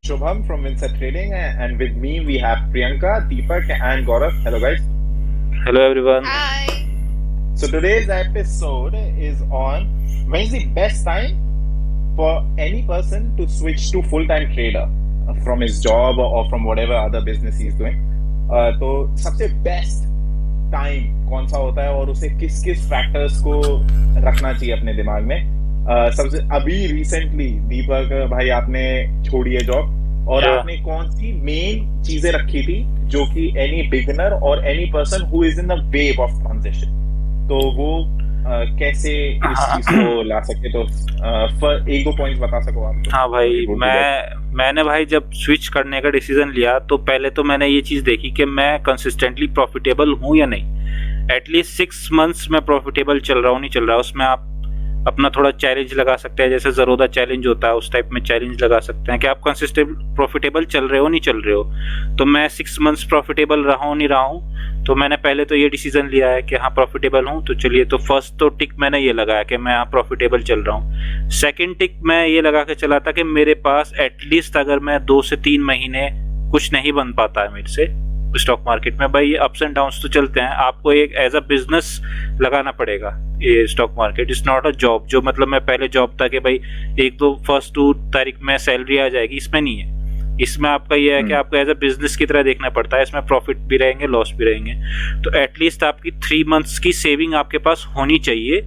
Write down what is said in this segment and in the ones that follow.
Shubham from Vincent Trading, and with me we have Priyanka, Deepak, and Gaurav. Hello, guys. Hello everyone. Hi. So today's episode is on when is the best time for any person to switch to full-time trader from his job or from whatever other business he's doing. तो सबसे best time कौन सा होता है और उसे किस किस फैक्टर्स को रखना चाहिए अपने दिमाग में. सबसे अभी रिसेंटली दीपक भाई आपने छोड़ी है जॉब और Yeah. आपने कौन सी मेन चीजें रखी थी जो कि एनी बिगिनर और any person who is in the wave of transition, तो वो कैसे इस चीज को ला सके, तो एक दो पॉइंट्स बता सको आप तो. हाँ भाई, Would be better. मैंने भाई जब स्विच करने का डिसीजन लिया तो पहले तो मैंने ये चीज़ देखी कि मैं कंसिस्टेंटली प्रॉफिटेबल हूँ या नहीं. एटलीस्ट 6 मंथ्स में प्रॉफिटेबल चल रहा हूँ नहीं चल रहा. उसमें आप अपना थोड़ा चैलेंज लगा सकते हैं, जैसे ज़रोदा चैलेंज होता है उस टाइप में चैलेंज लगा सकते हैं कि आप कंसिस्टेंट प्रॉफिटेबल चल रहे हो नहीं चल रहे हो. तो मैं 6 मंथ्स प्रॉफिटेबल रहा हूँ नहीं रहा हूँ, तो मैंने पहले तो ये डिसीजन लिया है कि हाँ प्रॉफिटेबल हूँ. तो चलिए, तो फर्स्ट तो टिक मैंने ये लगाया कि मैं हाँ प्रॉफिटेबल चल रहा हूँ. सेकंड टिक मैं ये लगा के चला था कि मेरे पास एटलीस्ट अगर मैं 2 से 3 महीने कुछ नहीं बन पाता है मेरे से स्टॉक मार्केट में, भाई अप्स एंड डाउन्स तो चलते हैं, आपको एक एज अ बिजनेस लगाना पड़ेगा. ये stock market is not a job, जो मतलब मैं पहले जॉब था कि भाई 1-2 तारीख में सैलरी आ जाएगी, इसमें नहीं है. इसमें आपका ये है कि आपको एज अ बिजनेस की तरह देखना पड़ता है. इसमें प्रॉफिट भी रहेंगे, लॉस भी रहेंगे. तो एटलीस्ट आपकी 3 मंथ्स की सेविंग आपके पास होनी चाहिए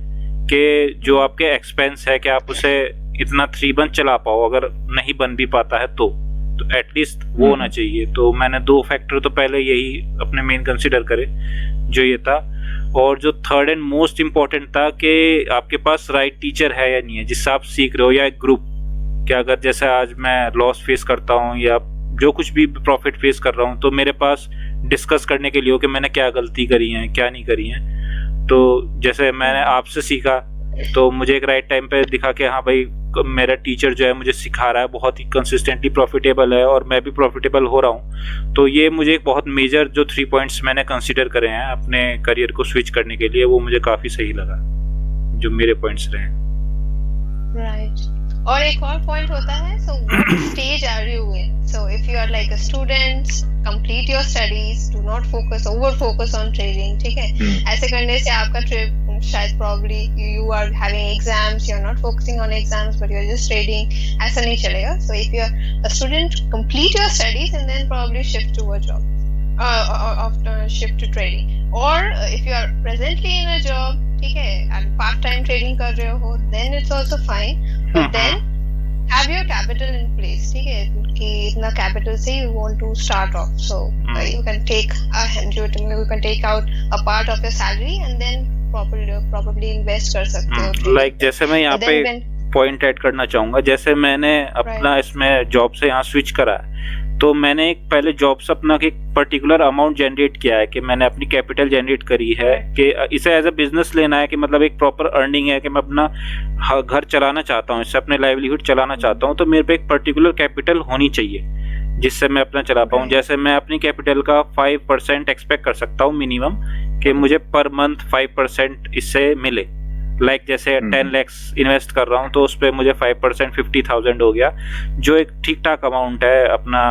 कि जो आपके एक्सपेंस है कि आप उसे इतना 3 मंथ चला पाओ. अगर नहीं बन भी पाता है तो एटलीस्ट वो होना चाहिए. तो मैंने 2 फैक्टर तो पहले यही अपने मेन कंसिडर करे, जो ये था. और जो थर्ड एंड मोस्ट इम्पॉर्टेंट था कि आपके पास राइट टीचर है या नहीं है जिससे आप सीख रहे हो, या एक ग्रुप. कि अगर जैसे आज मैं लॉस फेस करता हूँ या जो कुछ भी प्रॉफिट फेस कर रहा हूँ, तो मेरे पास डिस्कस करने के लिए हो कि मैंने क्या गलती करी है क्या नहीं करी है. तो जैसे मैंने आपसे सीखा तो मुझे एक राइट टाइम पे दिखा कि हाँ भाई मेरा टीचर जो है मुझे सिखा रहा है, बहुत ही कंसिस्टेंटली प्रॉफिटेबल है और मैं भी प्रॉफिटेबल हो रहा हूँ. तो ये मुझे एक बहुत मेजर जो 3 पॉइंट्स मैंने कंसिडर करे हैं अपने करियर को स्विच करने के लिए, वो मुझे काफ़ी सही लगा, जो मेरे पॉइंट्स रहे. Right. और एक और पॉइंट होता है, so what stage are you in? So if you are like a student, complete your studies, do not over focus on trading, ठीक है? ऐसे करने से आपका ट्रिप शायद probably you are having exams, you are not focusing on exams but you are just trading, ऐसा नहीं चलेगा. So if you are a student, complete your studies and then probably shift to a job, shift to trading. Or if you are presently in a job, ठीक है, and part time trading कर रहे हो, then it's also fine. But then have your capital in place, ठीक है, कि इतना capital से you want to start off, so you can take out a part of your salary and then probably invest कर सकते हो. Like जैसे मैं यहाँ पे पॉइंट ऐड करना चाहूँगा, जैसे मैंने अपना इसमें जॉब से यहाँ स्विच करा है, तो मैंने एक पहले जॉब से अपना एक पर्टिकुलर अमाउंट जनरेट किया है कि मैंने अपनी कैपिटल जनरेट करी है कि इसे एज अ बिजनेस लेना है, कि मतलब एक प्रॉपर अर्निंग है कि मैं अपना घर चलाना चाहता हूँ, इससे अपने लाइवलीहुड चलाना चाहता हूँ. तो मेरे पे एक पर्टिकुलर कैपिटल होनी चाहिए जिससे मैं अपना चला पाऊँ. जैसे मैं अपनी कैपिटल का 5% एक्सपेक्ट कर सकता हूँ मिनिमम, कि मुझे पर मंथ 5% इससे मिले. लाइक जैसे 10 lakhs इन्वेस्ट कर रहा हूँ तो उस पर मुझे 5% 50,000 हो गया, जो एक ठीक ठाक अमाउंट है अपना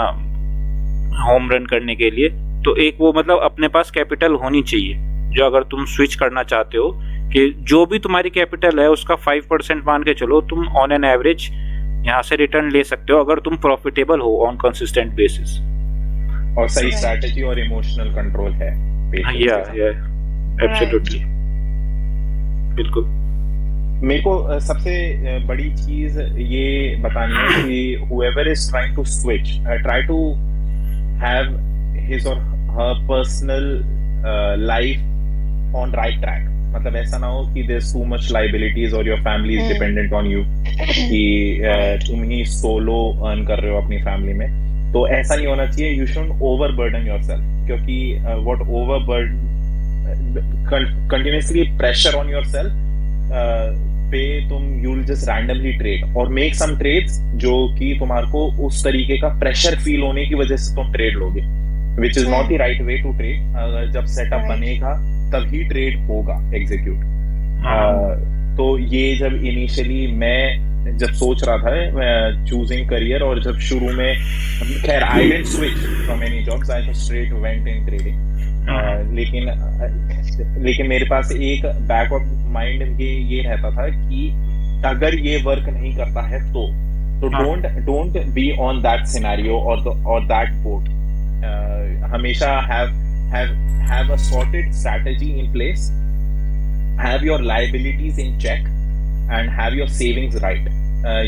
होम रन करने के लिए. तो एक वो मतलब अपने पास कैपिटल होनी चाहिए, जो अगर तुम स्विच करना चाहते हो कि जो भी तुम्हारी कैपिटल है उसका 5% मान के चलो, तुम ऑन एन एवरेज यहाँ से रिटर्न ले सकते हो अगर तुम प्रॉफिटेबल हो ऑन कंसिस्टेंट बेसिस. और सही स्ट्रैटेजी और इमोशनल कंट्रोल है. या एब्सोल्युटली, बिल्कुल. मेरे को सबसे बड़ी चीज ये बतानी है कि whoever is trying to switch, try to have his or her personal life on right track. मतलब ऐसा ना हो कि there's too much liabilities or your family is dependent on you, कि तुम ही solo earn कर रहे हो अपनी family में. तो ऐसा नहीं होना चाहिए. You shouldn't overburden yourself, क्योंकि what overburden continuously pressure on yourself पे तुम you'll just randomly trade or make some trades जो कि तुम्हारे को उस तरीके का प्रेशर फील होने की वजह से तुम ट्रेड लोगे, which is not the right way to trade. जब सेटअप बनेगा तभी ट्रेड होगा एग्जीक्यूट. तो ये जब इनिशियली मैं जब सोच रहा था चूजिंग करियर, और जब शुरू में, खैर I didn't switch from any jobs, I just straight went in trading. लेकिन मेरे पास एक बैक ऑफ माइंड ये रहता था कि अगर ये वर्क नहीं करता है तो don't be on that scenario और दैट बोट। हमेशा have a sorted strategy in place, have your liabilities in check, and have your savings right.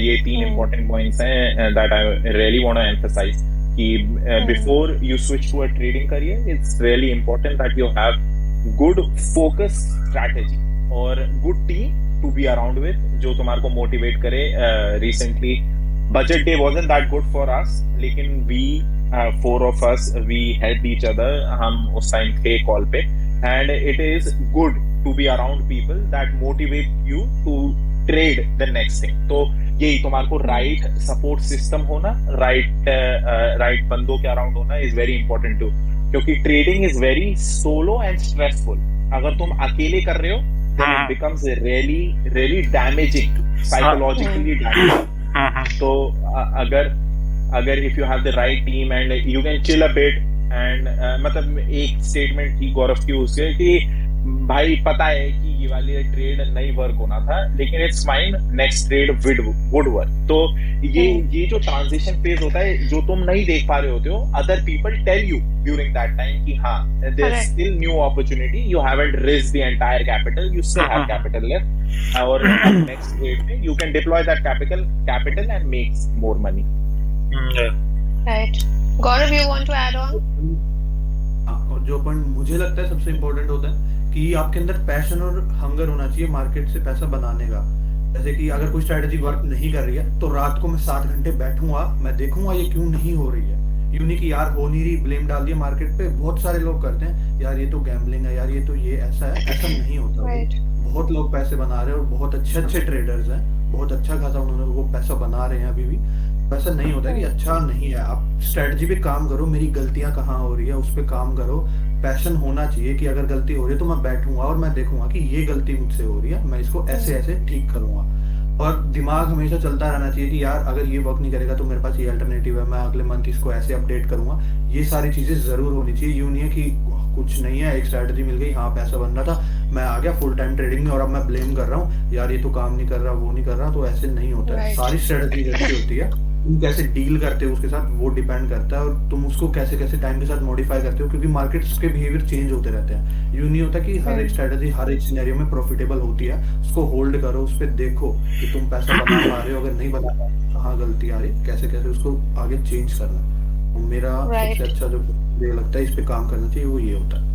ये 3 important points हैं that I really want to emphasize कि before you switch to a trading career, it's really important that you have good focus strategy और good team to be around with जो तुम्हारे को motivate करे। Recently budget day wasn't that good for us, लेकिन we 4 of us, we helped each other, हम उस time थे call पे, and it is good to be around people that motivate you to trade the next thing। तो यही तुम्हारे को right support system होना, right बंदों के अराउंड होना is very important too, क्योंकि trading is very solo and stressful। अगर तुम अकेले कर रहे हो then it becomes really damaging, psychologically damaging। तो अगर if you have the right team and you can chill a bit and मतलब एक स्टेटमेंट थी गौरव की उसके कि भाई पता है कि ये वाली ट्रेड नहीं वर्क होना था, लेकिन it's fine, next trade would work. तो ये जो ट्रांजिशन फेज होता है जो तुम नहीं देख पा रहे होते हो, other people tell you during that time कि हाँ there is still new opportunity, you haven't raised the entire capital, you still have capital left, और नेक्स्ट ट्रेड में you can deploy that capital and make more money. Right. Gaurav, you want to add on? और जो point मुझे लगता है सबसे important होता है कि आपके अंदर पैशन और हंगर होना चाहिए मार्केट से पैसा बनाने का। जैसे कि अगर कोई स्ट्रेटजी वर्क नहीं कर रही है तो रात को मैं 7 घंटे बैठूंगा, मैं देखूंगा ये क्यों नहीं हो रही है। यूं नहीं कि यार हो नहीं रही, ब्लेम डाल दिया मार्केट पे। बहुत सारे लोग करते हैं यार ये तो गैम्बलिंग है, यार ये तो ये ऐसा है, ऐसा नहीं होता। Right. बहुत लोग पैसे बना रहे हैं और बहुत अच्छे ट्रेडर्स हैं, बहुत अच्छा खासा उन्होंने वो पैसा बना रहे हैं अभी भी। पैसा नहीं होता कि अच्छा नहीं है, आप स्ट्रेटजी पे काम करो, मेरी गलतियां कहाँ हो रही है उस पे काम करो। पैशन होना चाहिए कि अगर गलती हो रही है तो मैं बैठूंगा और मैं देखूंगा कि ये गलती मुझसे हो रही है, मैं इसको ऐसे ऐसे ठीक करूंगा। और दिमाग हमेशा चलता रहना चाहिए कि यार अगर ये वर्क नहीं करेगा तो मेरे पास ये अल्टरनेटिव है, मैं अगले मंथ इसको ऐसे अपडेट करूंगा। ये सारी चीजें जरूर होनी चाहिए। यूं नहीं है कि कुछ नहीं है, एक स्ट्रेटजी मिल गई, हाँ पैसा बन रहा था, मैं आ गया फुल टाइम ट्रेडिंग में और अब मैं ब्लेम कर रहा हूँ यार ये तो काम नहीं कर रहा, वो नहीं कर रहा। तो ऐसे नहीं होता है। सारी स्ट्रेटजी जैसी होती है, तुम कैसे डील करते हो उसके साथ वो डिपेंड करता है, और तुम उसको कैसे कैसे टाइम के साथ मॉडिफाई करते हो, क्योंकि मार्केट्स के बिहेवियर चेंज होते रहते हैं। यूं नहीं होता कि हर एक स्ट्रेटजी हर एक सिनेरियो में प्रॉफिटेबल होती है। उसको होल्ड करो, उस पर देखो कि तुम पैसा बना पा रहे हो, अगर नहीं बना पा रहे कहाँ गलती आ रही, कैसे कैसे उसको आगे चेंज करना। तो मेरा सबसे अच्छा जो मुझे लगता है इस पे काम करना चाहिए वो ये होता है।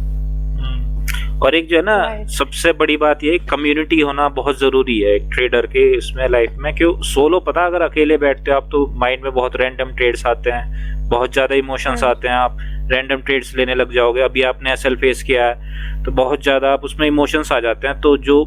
और एक जो है ना सबसे बड़ी बात ये कम्युनिटी होना बहुत जरूरी है एक ट्रेडर के इसमें लाइफ में। क्यों सोलो पता अगर अकेले बैठते हो आप तो माइंड में बहुत रैंडम ट्रेड्स आते हैं, बहुत ज्यादा इमोशंस आते हैं, आप रैंडम ट्रेड्स लेने लग जाओगे। अभी आपने एसएल फेस किया है तो बहुत ज्यादा आप उसमें इमोशंस आ जाते हैं। तो जो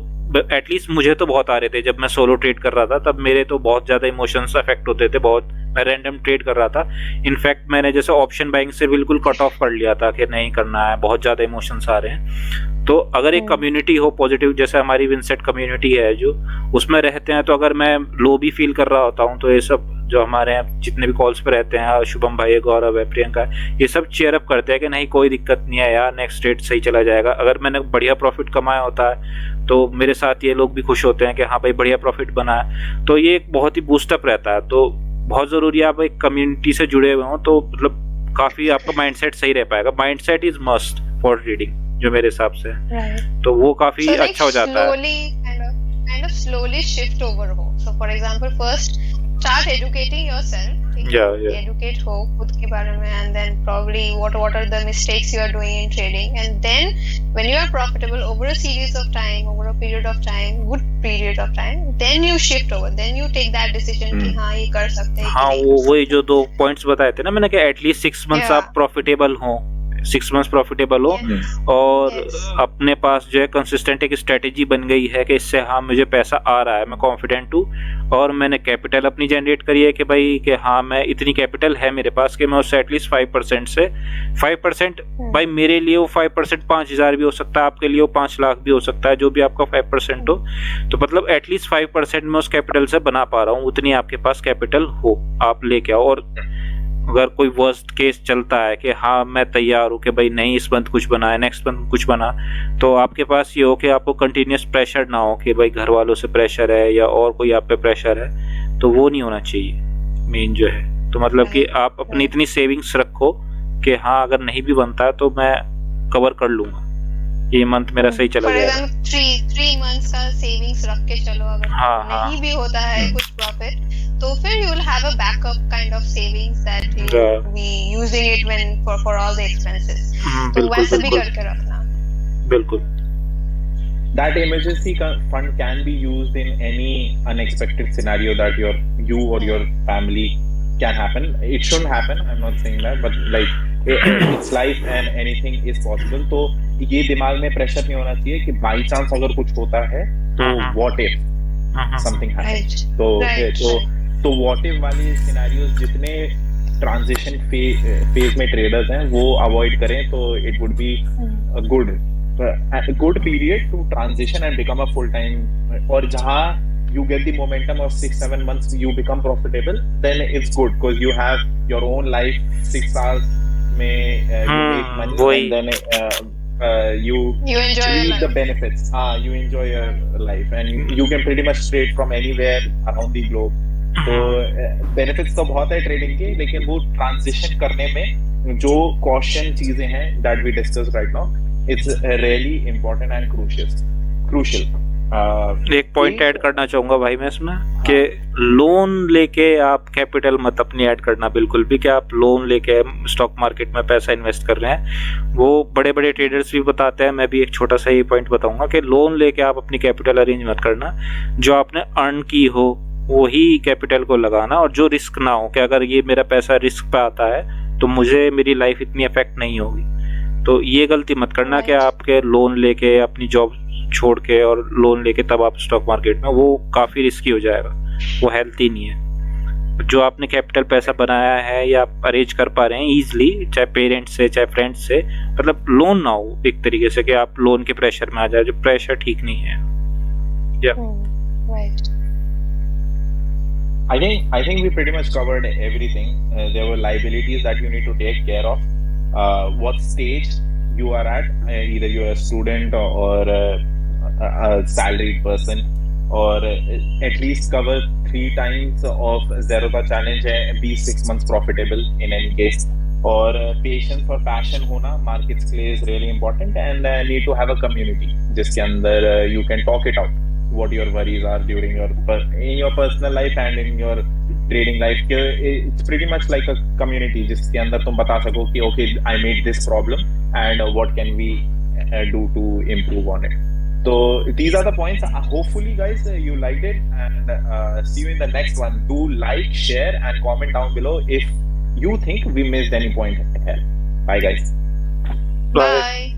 एटलीस्ट मुझे तो बहुत आ रहे थे जब मैं सोलो ट्रेड कर रहा था, तब मेरे तो बहुत ज्यादा इमोशंस अफेक्ट होते थे, बहुत मैं रैंडम ट्रेड कर रहा था। इनफैक्ट मैंने जैसे ऑप्शन बाइंग से बिल्कुल कट ऑफ कर लिया था कि नहीं करना है, बहुत ज्यादा इमोशंस आ रहे हैं। तो अगर एक कम्युनिटी हो पॉजिटिव, जैसे हमारी विंसेट कम्युनिटी है जो उसमें रहते हैं, तो अगर मैं लो भी फील कर रहा होता हूँ तो ये सब जो हमारे यहाँ जितने भी कॉल्स पे रहते हैं, शुभम भाई, गौरव है, प्रियंका, ये सब चेयर अप करते हैं कि नहीं कोई दिक्कत नहीं है यार, नेक्स्ट ट्रेड सही चला जाएगा। अगर मैंने बढ़िया प्रॉफिट कमाया होता है तो मेरे साथ ये लोग भी खुश होते हैं कि हाँ भाई बढ़िया प्रॉफिट बना है। तो ये एक बहुत ही बूस्टअप रहता है। तो बहुत जरूरी है आप एक कम्युनिटी से जुड़े हुए हो तो मतलब काफी आपका माइंडसेट सही रह पाएगा। Mindset is must for reading जो मेरे हिसाब से है। तो वो काफी अच्छा हो जाता है। kind of slowly shift over हो। So for example, first start educating yourself. Educate हो खुद के बारे में, and then probably what are the mistakes you are doing in trading, and then when you are profitable over a series of time, over a period of time, good period of time, then you shift over, then you take that decision कि हाँ ये कर सकते हैं। हाँ वो वही जो 2 पॉइंट्स बताए थे ना मैंने कि एटलीस्ट 6 मंथ्स आप प्रॉफिटेबल हो, 6 मंथ्स प्रॉफिटेबल हो Yes. और Yes. अपने पास जो है कंसिस्टेंट एक स्ट्रेटेजी बन गई है कि इससे हाँ मुझे पैसा आ रहा है, मैं कॉन्फिडेंट हूँ और मैंने कैपिटल अपनी जनरेट करी है कि भाई कि हाँ मैं इतनी कैपिटल है मेरे पास कि मैं उससे एटलीस्ट 5% से 5% भाई मेरे लिए वो 5% 5,000 भी हो सकता है, आपके लिए वो 5 लाख भी हो सकता है, जो भी आपका 5% हो, तो मतलब एटलीस्ट 5% मैं उस कैपिटल से बना पा रहा हूँ, उतनी आपके पास कैपिटल हो आप लेके आओ। और अगर कोई वर्स्ट केस चलता है कि हाँ मैं तैयार हूँ कि भाई नहीं इस मंथ कुछ बना है, नेक्स्ट मंथ कुछ बना, तो आपके पास ये हो कि आपको कंटिन्यूस प्रेशर ना हो कि भाई घर वालों से प्रेशर है या और कोई आप पे प्रेशर है, तो वो नहीं होना चाहिए मेन जो है। तो मतलब कि आप अपनी इतनी सेविंग्स रखो कि हाँ अगर नहीं भी बनता है तो मैं कवर कर लूंगा, ये मंथ मेरा सही चला For गया। example, 3 months का सेविंग्स रख के चलो, अगर हाँ, नहीं हाँ। भी होता है कुछ प्रॉफिट, तो फिर you will have a backup kind of savings that you Yeah. will be using it when for all the expenses. तो बिल्कुल वैसा भी बिल्कुल करके रखना। बिल्कुल। That emergency fund can be used in any unexpected scenario that you or your family can happen. It shouldn't happen, I'm not saying that, but like it's life and anything is possible. तो ये दिमाग में pressure नहीं होना चाहिए कि by chance अगर कुछ होता है तो what if something happens. तो what if वाली सिनेरियोज जितने ट्रांजिशन फेज में ट्रेडर्स हैं वो अवॉइड करें तो it would be a good period to transition and become a full time, और जहाँ you get the momentum of 6-7 months you become profitable, then it's good because you have your own life. 6 hours में you make money and then you enjoy reap your the life. benefits. You enjoy your life and you can pretty much trade from anywhere around the globe. तो benefits तो बहुत है trading के, लेकिन वो transition करने में जो कॉशन चीजें हैं that we discussed right now, it's really important and crucial. एक पॉइंट ऐड करना चाहूंगा भाई मैं इसमें कि लोन लेके आप कैपिटल मत अपनी ऐड करना बिल्कुल भी, कि आप लोन लेके स्टॉक मार्केट में पैसा इन्वेस्ट कर रहे हैं। वो बड़े बड़े ट्रेडर्स भी बताते हैं, मैं भी एक छोटा सा ये पॉइंट बताऊंगा कि लोन लेके आप अपनी कैपिटल अरेंज मत करना, जो आपने अर्न की हो वही कैपिटल को लगाना, और जो रिस्क ना हो कि अगर ये मेरा पैसा रिस्क पे आता है तो मुझे मेरी लाइफ इतनी अफेक्ट नहीं होगी। तो ये गलती मत करना कि आपके लोन लेके अपनी जॉब छोड़ के और लोन लेके तब आप स्टॉक मार्केट में, वो काफ़ी रिस्की हो जाएगा, वो हेल्थी नहीं है। जो आपने कैपिटल पैसा बनाया है या आप अरेंज कर पा रहे हैं ईजिली, चाहे पेरेंट्स से चाहे फ्रेंड्स से, मतलब लोन ना हो एक तरीके से कि आप लोन के प्रेशर में आ जाए, जो प्रेशर ठीक नहीं है। Right. I think we pretty much covered everything. There were liabilities that you need to take care of. What stage you are at, either you're a student or a salaried person, or at least cover 3 times of Zerodha challenge and be 6 months profitable in any case. Or patience or passion hona markets के लिए is really important, and need to have a community जिसके अंदर you can talk it out what your worries are during your personal life and in your trading life. It's pretty much like a community जिसके अंदर तुम बता सको कि okay I made this problem and what can we do to improve on it. So these are the points. Hopefully guys you liked it, and see you in the next one. Do like, share and comment down below if you think we missed any point here. Bye guys. Bye.